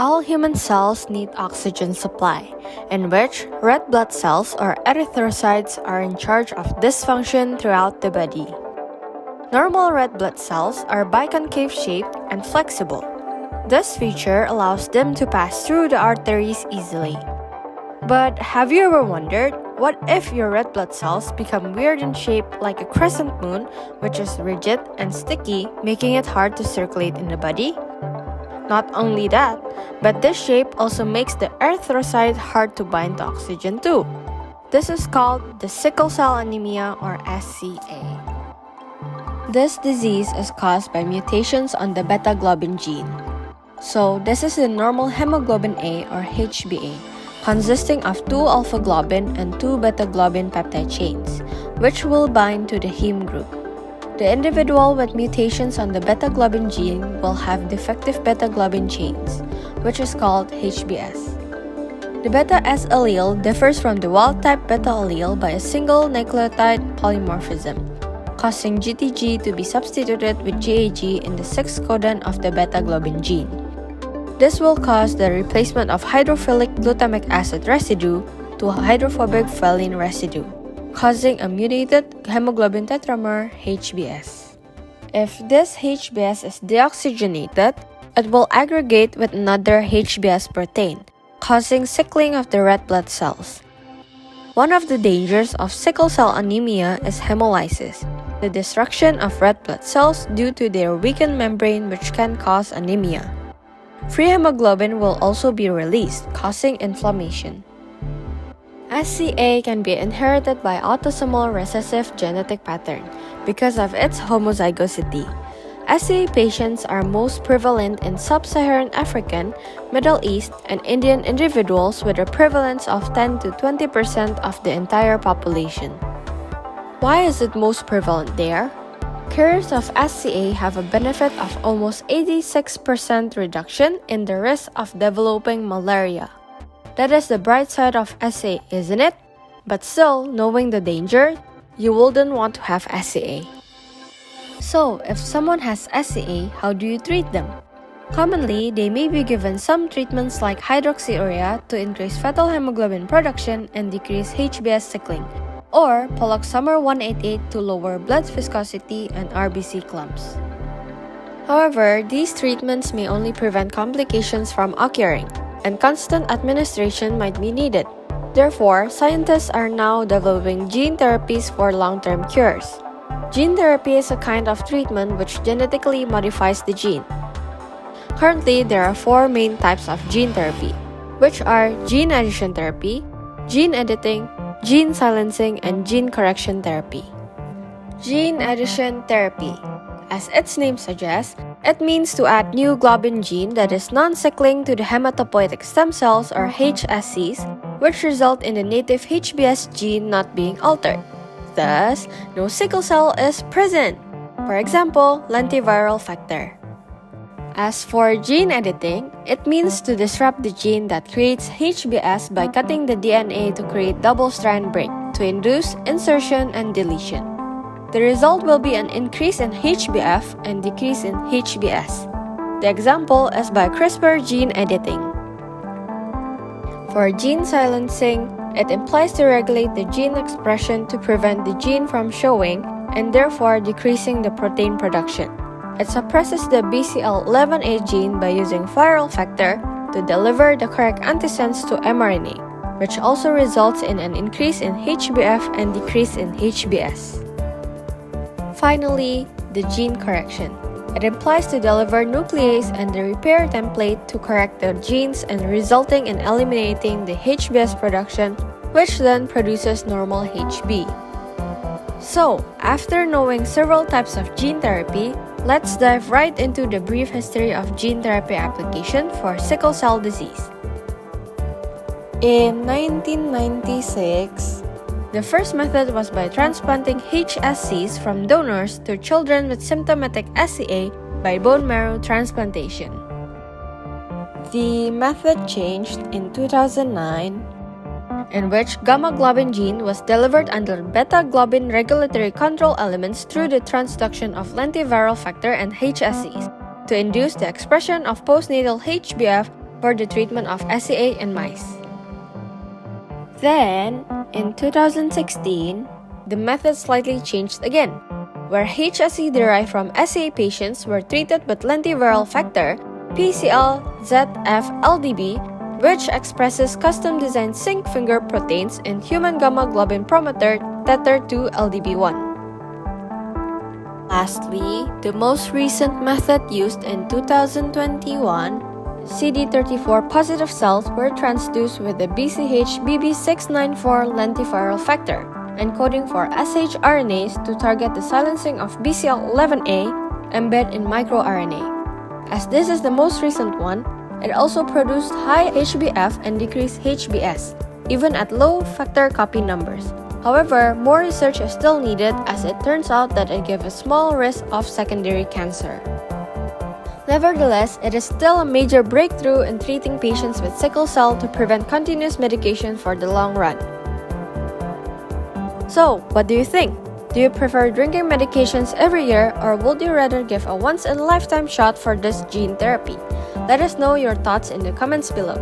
All human cells need oxygen supply, in which red blood cells or erythrocytes are in charge of this function throughout the body. Normal red blood cells are biconcave shaped and flexible. This feature allows them to pass through the arteries easily. But have you ever wondered, what if your red blood cells become weird in shape like a crescent moon, which is rigid and sticky, making it hard to circulate in the body? Not only that, but this shape also makes the erythrocyte hard to bind to oxygen too. This is called the sickle cell anemia or SCA. This disease is caused by mutations on the beta globin gene. So this is the normal hemoglobin A or HbA, consisting of 2 alpha globin and 2 beta globin peptide chains, which will bind to the heme group. The individual with mutations on the beta globin gene will have defective beta globin chains, which is called HbS. The beta S allele differs from the wild-type beta allele by a single nucleotide polymorphism, causing GTG to be substituted with GAG in the 6th codon of the beta globin gene. This will cause the replacement of hydrophilic glutamic acid residue to hydrophobic valine residue, causing a mutated hemoglobin tetramer HbS. If this HbS is deoxygenated, it will aggregate with another HbS protein, causing sickling of the red blood cells. One of the dangers of sickle cell anemia is hemolysis, the destruction of red blood cells due to their weakened membrane, which can cause anemia. Free hemoglobin will also be released, causing inflammation. SCA can be inherited by autosomal recessive genetic pattern because of its homozygosity. SCA patients are most prevalent in sub-Saharan African, Middle East, and Indian individuals with a prevalence of 10 to 20% of the entire population. Why is it most prevalent there? Carriers of SCA have a benefit of almost 86% reduction in the risk of developing malaria. That is the bright side of SCA, isn't it? But still, knowing the danger, you wouldn't want to have SCA. So, if someone has SCA, how do you treat them? Commonly, they may be given some treatments like hydroxyurea to increase fetal hemoglobin production and decrease HbS sickling, or poloxamine 188 to lower blood viscosity and RBC clumps. However, these treatments may only prevent complications from occurring, and constant administration might be needed. Therefore, scientists are now developing gene therapies for long-term cures. Gene therapy is a kind of treatment which genetically modifies the gene. Currently, there are 4 main types of gene therapy, which are gene addition therapy, gene editing, gene silencing, and gene correction therapy. Gene addition therapy. As its name suggests, it means to add new globin gene that is non-sickling to the hematopoietic stem cells or HSCs, which result in the native HbS gene not being altered. Thus, no sickle cell is present. For example, lentiviral factor. As for gene editing, it means to disrupt the gene that creates HbS by cutting the DNA to create double-strand break to induce insertion and deletion. The result will be an increase in HbF and decrease in HbS. The example is by CRISPR gene editing. For gene silencing, it implies to regulate the gene expression to prevent the gene from showing and therefore decreasing the protein production. It suppresses the BCL11A gene by using viral factor to deliver the correct antisense to mRNA, which also results in an increase in HbF and decrease in HbS. Finally, the gene correction. It implies to deliver nuclease and the repair template to correct the genes and resulting in eliminating the HbS production, which then produces normal Hb. So, after knowing several types of gene therapy, let's dive right into the brief history of gene therapy application for sickle cell disease. In 1996, the first method was by transplanting HSCs from donors to children with symptomatic SCA by bone marrow transplantation. The method changed in 2009, in which gamma globin gene was delivered under beta globin regulatory control elements through the transduction of lentiviral factor and HSCs to induce the expression of postnatal HbF for the treatment of SCA in mice. Then, in 2016, the method slightly changed again, where HSC derived from SCA patients were treated with lentiviral factor PCL-ZF-LDB, which expresses custom-designed zinc finger proteins in human gamma globin promoter tethered to LDB1. Lastly, the most recent method used in 2021, CD34 positive cells were transduced with the BCH-BB694 lentiviral factor, encoding for shRNAs to target the silencing of BCL11A embedded in microRNA. As this is the most recent one, it also produced high HbF and decreased HbS, even at low factor copy numbers. However, more research is still needed as it turns out that it gives a small risk of secondary cancer. Nevertheless, it is still a major breakthrough in treating patients with sickle cell to prevent continuous medication for the long run. So, what do you think? Do you prefer drinking medications every year, or would you rather give a once-in-a-lifetime shot for this gene therapy? Let us know your thoughts in the comments below.